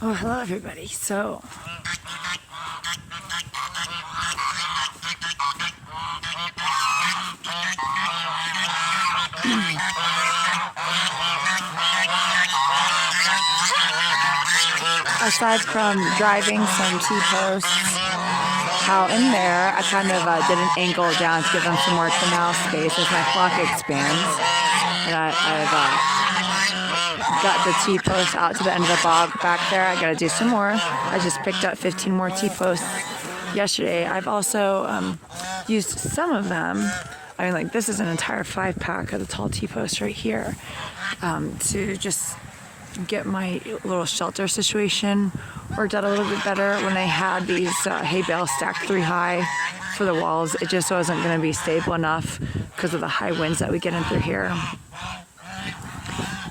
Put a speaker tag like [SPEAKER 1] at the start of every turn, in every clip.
[SPEAKER 1] Oh, hello everybody. So, aside from driving some T-posts out in there, I kind of did an angle down to give them some more canal space as my flock expands. And I've got the T-posts out to the end of the bog back there. I gotta do some more. I just picked up 15 more T-posts yesterday. I've also used some of them. I mean, like, this is an entire 5-pack of the tall T-posts right here, to just get my little shelter situation worked out a little bit better. When I had these hay bales stacked 3 high for the walls, it just wasn't going to be stable enough because of the high winds that we get in through here.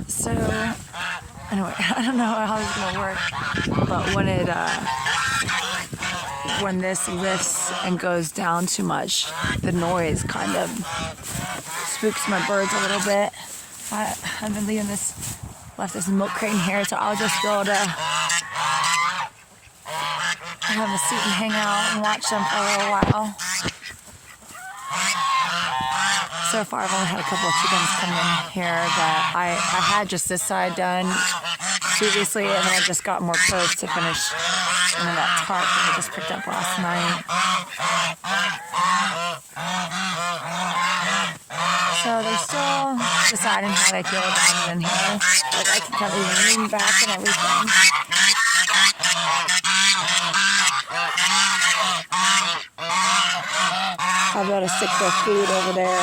[SPEAKER 1] So anyway, I don't know how this is going to work, but when this lifts and goes down too much, the noise kind of spooks my birds a little bit. I've been leaving left this milk crate in here, so I'll just be able to have a seat and hang out and watch them for a little while. So far, I've only had a couple of chickens come in here that I had just this side done previously, and then I just got more clothes to finish, and then that tarp that I just picked up last night. So they're still deciding how they feel about it in here. Like, I can kind of lean back and everything. I'll be able to stick their food over there.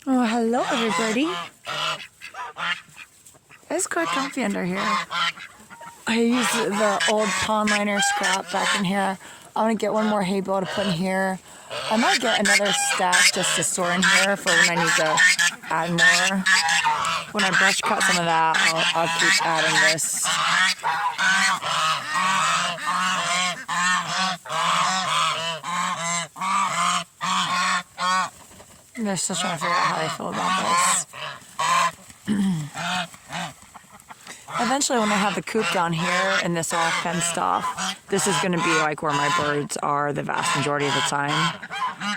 [SPEAKER 1] Oh, hello everybody. It's quite comfy under here. I used the old pond liner scrap back in here. I'm gonna get one more hay bale to put in here. I might get another stack just to store in here for when I need to add more. When I brush cut some of that, I'll keep adding this. They're still trying to figure out how they feel about this. Eventually, when I have the coop down here and this all fenced off, this is going to be like where my birds are the vast majority of the time.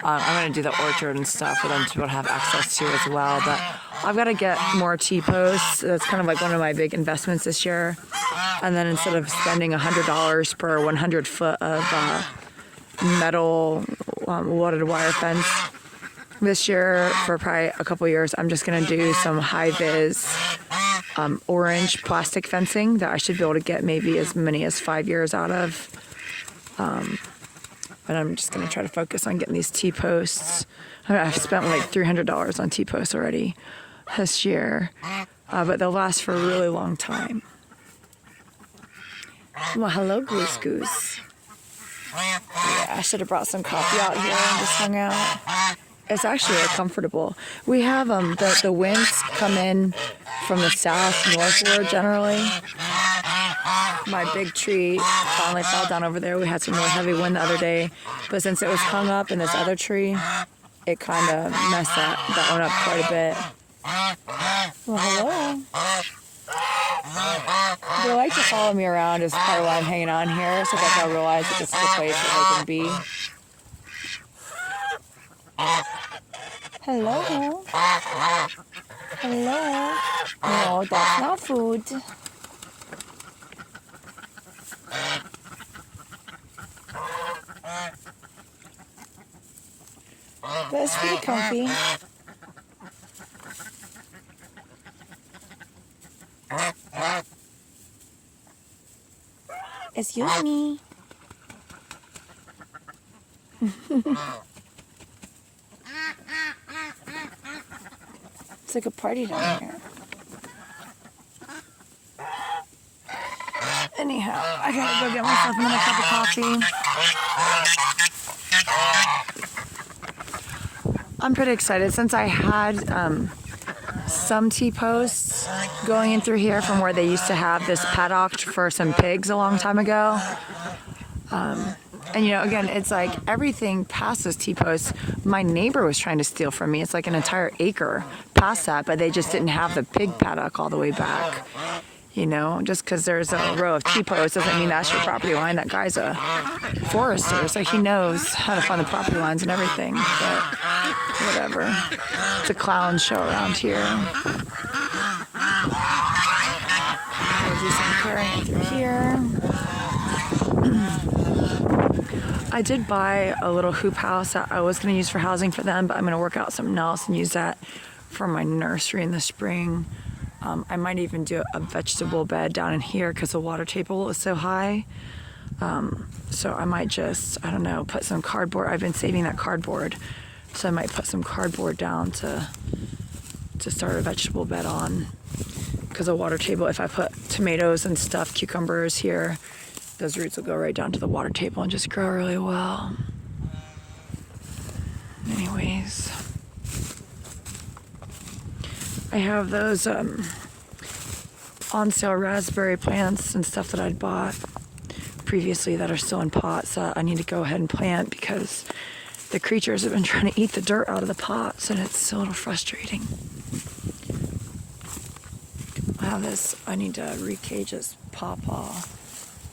[SPEAKER 1] I'm going to do the orchard and stuff for them to be able to have access to as well. But I've got to get more T-posts. That's kind of like one of my big investments this year. And then instead of spending $100 per 100 foot of metal wadded wire fence, this year, for probably a couple years, I'm just going to do some high-vis orange plastic fencing that I should be able to get maybe as many as 5 years out of. And I'm just going to try to focus on getting these T-posts. I've spent like $300 on T-posts already this year, but they'll last for a really long time. Well, hello, Goose Goose. Yeah, I should have brought some coffee out here and just hung out. It's actually comfortable. We have the winds come in from the south northward generally. My big tree finally fell down over there. We had some really heavy wind the other day, but since it was hung up in this other tree, it kind of messed that one up quite a bit. Well, hello. They like to follow me around is part of why I'm hanging on here, so that they'll realize that this is a place where they can be. Hello? Hello? No, that's not food. But it's pretty comfy. Excuse me. It's like a party down here. Anyhow, I gotta go get myself another cup of coffee. I'm pretty excited since I had some T-posts going in through here from where they used to have this paddock for some pigs a long time ago. And you know, again, it's like everything past those T-posts, my neighbor was trying to steal from me. It's like an entire acre past that, but they just didn't have the pig paddock all the way back. You know, just because there's a row of T-posts doesn't mean that's your property line. That guy's a forester, so he knows how to find the property lines and everything. But whatever. It's a clown show around here. We'll do some clearing through here. I did buy a little hoop house that I was going to use for housing for them, but I'm going to work out something else and use that for my nursery in the spring. I might even do a vegetable bed down in here because the water table is so high. So I might just, I don't know, put some cardboard. I've been saving that cardboard. So I might put some cardboard down to start a vegetable bed on. Because the water table, if I put tomatoes and stuff, cucumbers here, those roots will go right down to the water table and just grow really well. Anyways. I have those on sale raspberry plants and stuff that I'd bought previously that are still in pots that I need to go ahead and plant because the creatures have been trying to eat the dirt out of the pots and it's a little frustrating. I have this, I need to recage this pawpaw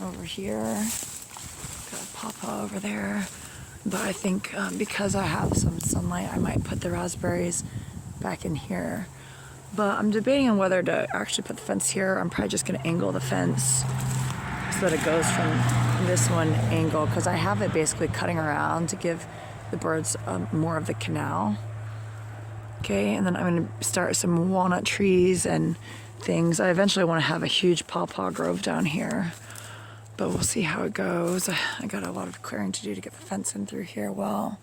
[SPEAKER 1] over here. Got a pawpaw over there. But I think because I have some sunlight, I might put the raspberries back in here. But I'm debating on whether to actually put the fence here. I'm probably just going to angle the fence so that it goes from this one angle because I have it basically cutting around to give the birds more of the canal. Okay, and then I'm going to start some walnut trees and things. I eventually want to have a huge pawpaw grove down here, but we'll see how it goes. I got a lot of clearing to do to get the fence in through here well.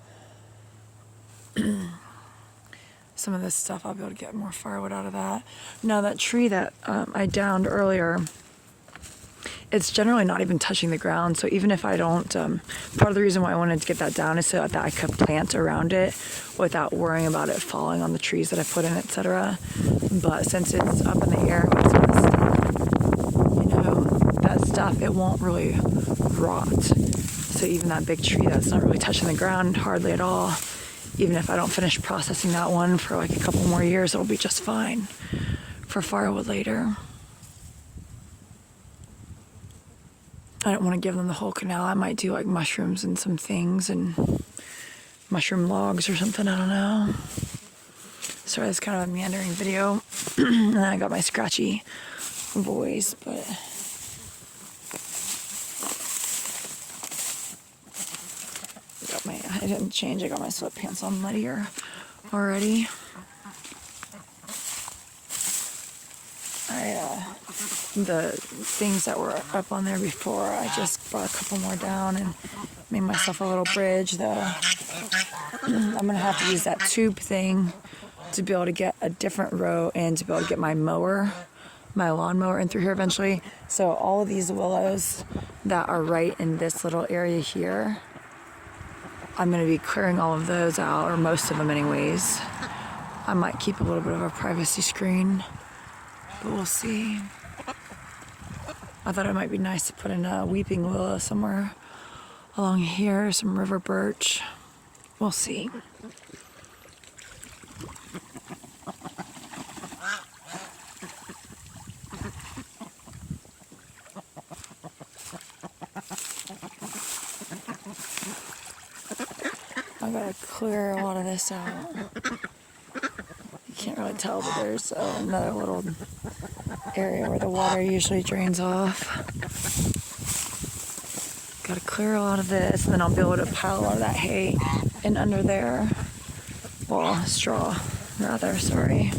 [SPEAKER 1] Some of this stuff I'll be able to get more firewood out of that. Now that tree that I downed earlier, it's generally not even touching the ground, so even if I don't, part of the reason why I wanted to get that down is so that I could plant around it without worrying about it falling on the trees that I put in, etc. But since it's up in the air with some of the stuff, you know, that stuff, it won't really rot. So even that big tree that's not really touching the ground hardly at all, even if I don't finish processing that one for like a couple more years, it'll be just fine for firewood later. I don't want to give them the whole canal. I might do like mushrooms and some things and mushroom logs or something, I don't know. Sorry, it's kind of a meandering video. And then I got my scratchy voice, but I didn't change. I got my sweatpants on muddier already. The things that were up on there before, I just brought a couple more down and made myself a little bridge. I'm gonna have to use that tube thing to be able to get a different row and to be able to get my lawnmower in through here eventually. So all of these willows that are right in this little area here, I'm going to be clearing all of those out, or most of them anyways. I might keep a little bit of a privacy screen, but we'll see. I thought it might be nice to put in a weeping willow somewhere along here, some river birch. We'll see. I gotta clear a lot of this out. You can't really tell, but there's another little area where the water usually drains off. Gotta clear a lot of this, and then I'll be able to pile a lot of that hay in under there. Well, straw, rather, sorry.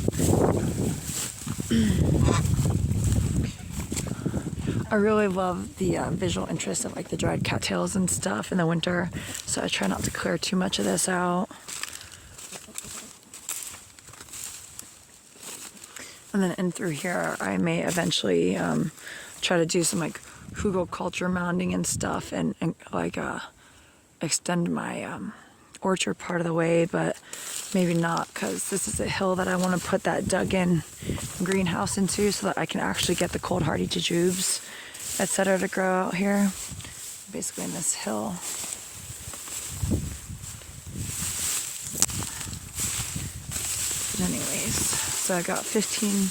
[SPEAKER 1] I really love the visual interest of like the dried cattails and stuff in the winter, so I try not to clear too much of this out. And then in through here, I may eventually try to do some like hugelkultur mounding and stuff, and like extend my orchard part of the way, but maybe not, because this is a hill that I want to put that dug-in greenhouse into so that I can actually get the cold hardy jujubes, etc. to grow out here basically in this hill. But anyways, so I got 15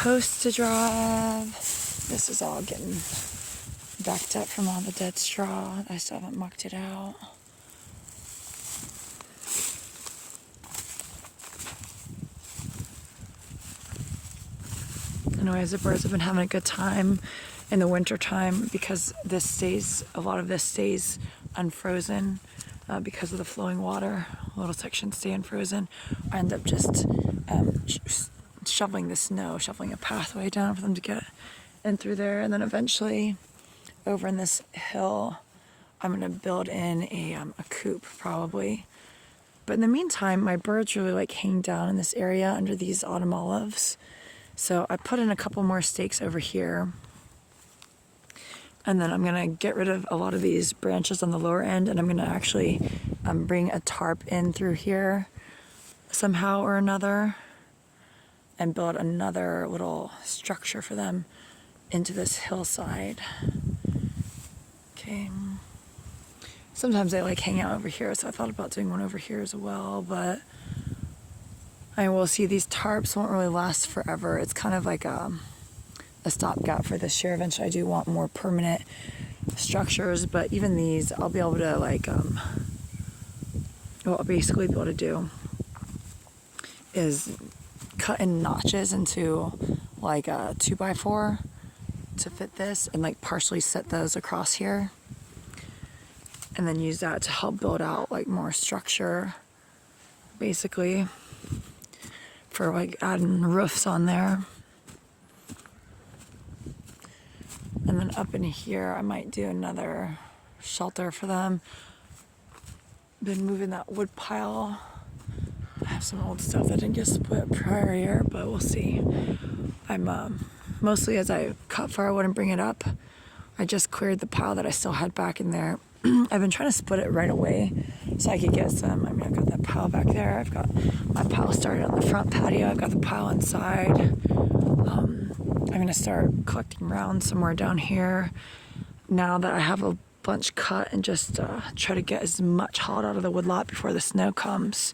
[SPEAKER 1] posts to drive. This is all getting backed up from all the dead straw. I still haven't mucked it out. Anyways, the birds have been having a good time in the winter time because a lot of this stays unfrozen because of the flowing water. Little sections stay unfrozen. I end up just shoveling the snow, shoveling a pathway down for them to get in through there. And then eventually over in this hill, I'm gonna build in a coop probably. But in the meantime, my birds really like hang down in this area under these autumn olives. So I put in a couple more stakes over here. And then I'm gonna get rid of a lot of these branches on the lower end, and I'm gonna actually bring a tarp in through here somehow or another and build another little structure for them into this hillside. Okay. Sometimes they like hang out over here, so I thought about doing one over here as well, but I will see these tarps won't really last forever. It's kind of like a stopgap for this year. Eventually I do want more permanent structures, but even these I'll be able to like what I'll basically be able to do is cut in notches into like a 2x4 to fit this and like partially set those across here and then use that to help build out like more structure basically for like adding roofs on there. And then up in here I might do another shelter for them. Been moving that wood pile. I have some old stuff that didn't get split prior year, but we'll see. I'm mostly as I cut firewood and bring it up, I just cleared the pile that I still had back in there. I've been trying to split it right away so I could get some. I mean, I've got that pile back there. I've got my pile started on the front patio. I've got the pile inside. I'm gonna start collecting rounds somewhere down here now that I have a bunch cut and just try to get as much hauled out of the woodlot before the snow comes,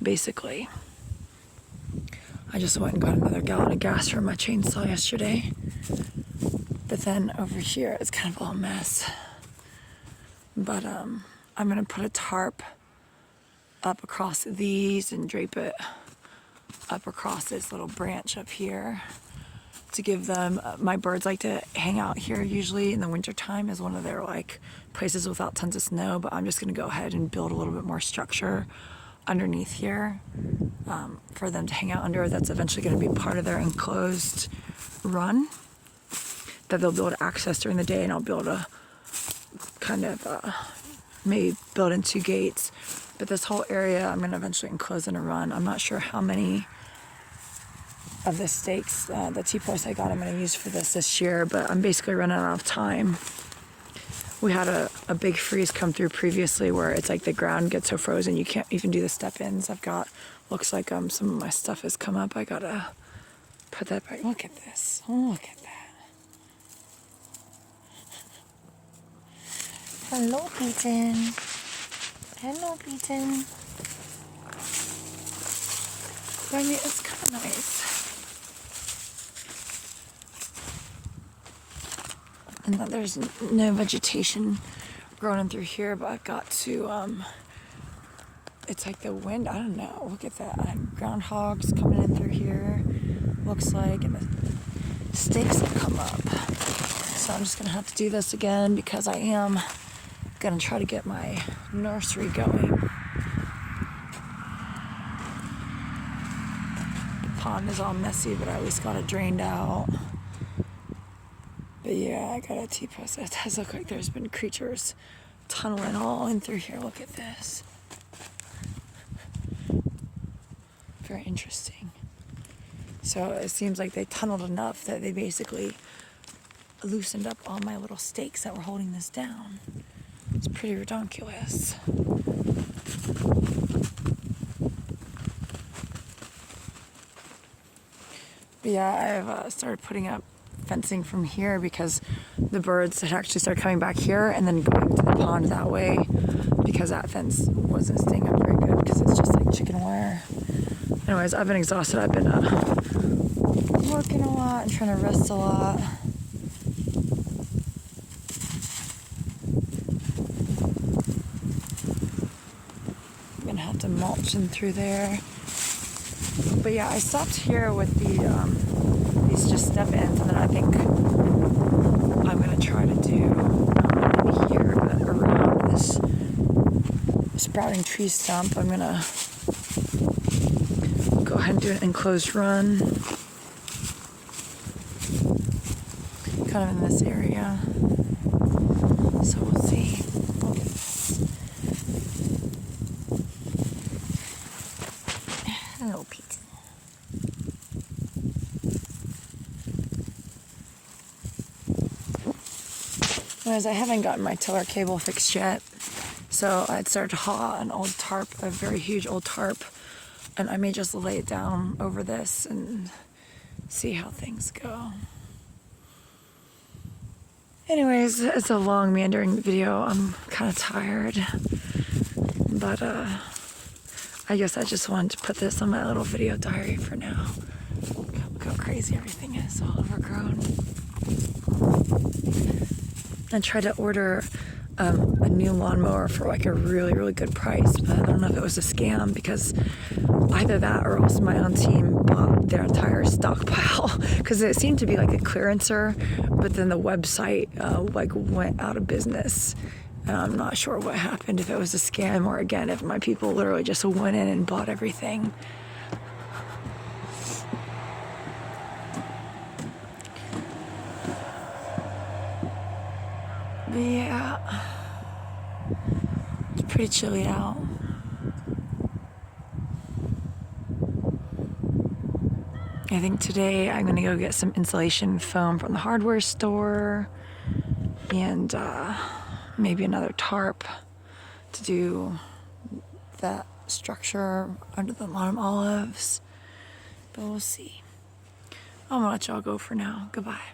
[SPEAKER 1] basically. I just went and got another gallon of gas for my chainsaw yesterday. But then over here, it's kind of all a mess. But I'm gonna put a tarp up across these and drape it up across this little branch up here to give them, my birds like to hang out here usually in the winter time as one of their like places without tons of snow, but I'm just gonna go ahead and build a little bit more structure underneath here for them to hang out under. That's eventually gonna be part of their enclosed run that they'll be able to access during the day, and I'll be able to kind of maybe build in 2 gates. But this whole area I'm gonna eventually enclose in a run. I'm not sure how many of the stakes, the T-posts I got I'm gonna use for this year, but I'm basically running out of time. We had a big freeze come through previously where it's like the ground gets so frozen you can't even do the step-ins. I've got, looks like some of my stuff has come up. I gotta put that back. Look at this, look at that. Hello, Peyton. Hello, Peyton. But I mean, it's kind of nice. And that there's no vegetation growing in through here, but I've got to, it's like the wind, I don't know, look at that. Groundhogs coming in through here, looks like, and the stakes have come up. So I'm just gonna have to do this again because I am gonna try to get my nursery going. The pond is all messy, but I at least got it drained out. But yeah, I got a T-post. It does look like there's been creatures tunneling all in through here. Look at this. Very interesting. So it seems like they tunneled enough that they basically loosened up all my little stakes that were holding this down. It's pretty ridiculous. But yeah, I've started putting up fencing from here because the birds had actually started coming back here and then going to the pond that way because that fence wasn't staying up very good because it's just like chicken wire. Anyways, I've been exhausted. I've been working a lot and trying to rest a lot. I'm gonna have to mulch in through there. But yeah, I stopped here with these just step ins, and then I think I'm gonna try to do not maybe here, but around this sprouting tree stump. I'm gonna go ahead and do an enclosed run, kind of in this area. So we'll see. Hello, Pete. Anyways, I haven't gotten my tiller cable fixed yet, so I'd started to haul an old tarp, a very huge old tarp, and I may just lay it down over this and see how things go. Anyways, it's a long meandering video. I'm kind of tired, but I guess I just wanted to put this on my little video diary for now. Look how crazy everything is, all overgrown. I tried to order a new lawnmower for like a really, really good price, but I don't know if it was a scam because either that or else my own team bought their entire stockpile because it seemed to be like a clearancer, but then the website like went out of business. And I'm not sure what happened, if it was a scam or again, if my people literally just went in and bought everything. But yeah, it's pretty chilly out. I think today I'm gonna go get some insulation foam from the hardware store and maybe another tarp to do that structure under the autumn olives, but we'll see. I'm gonna let y'all go for now. Goodbye.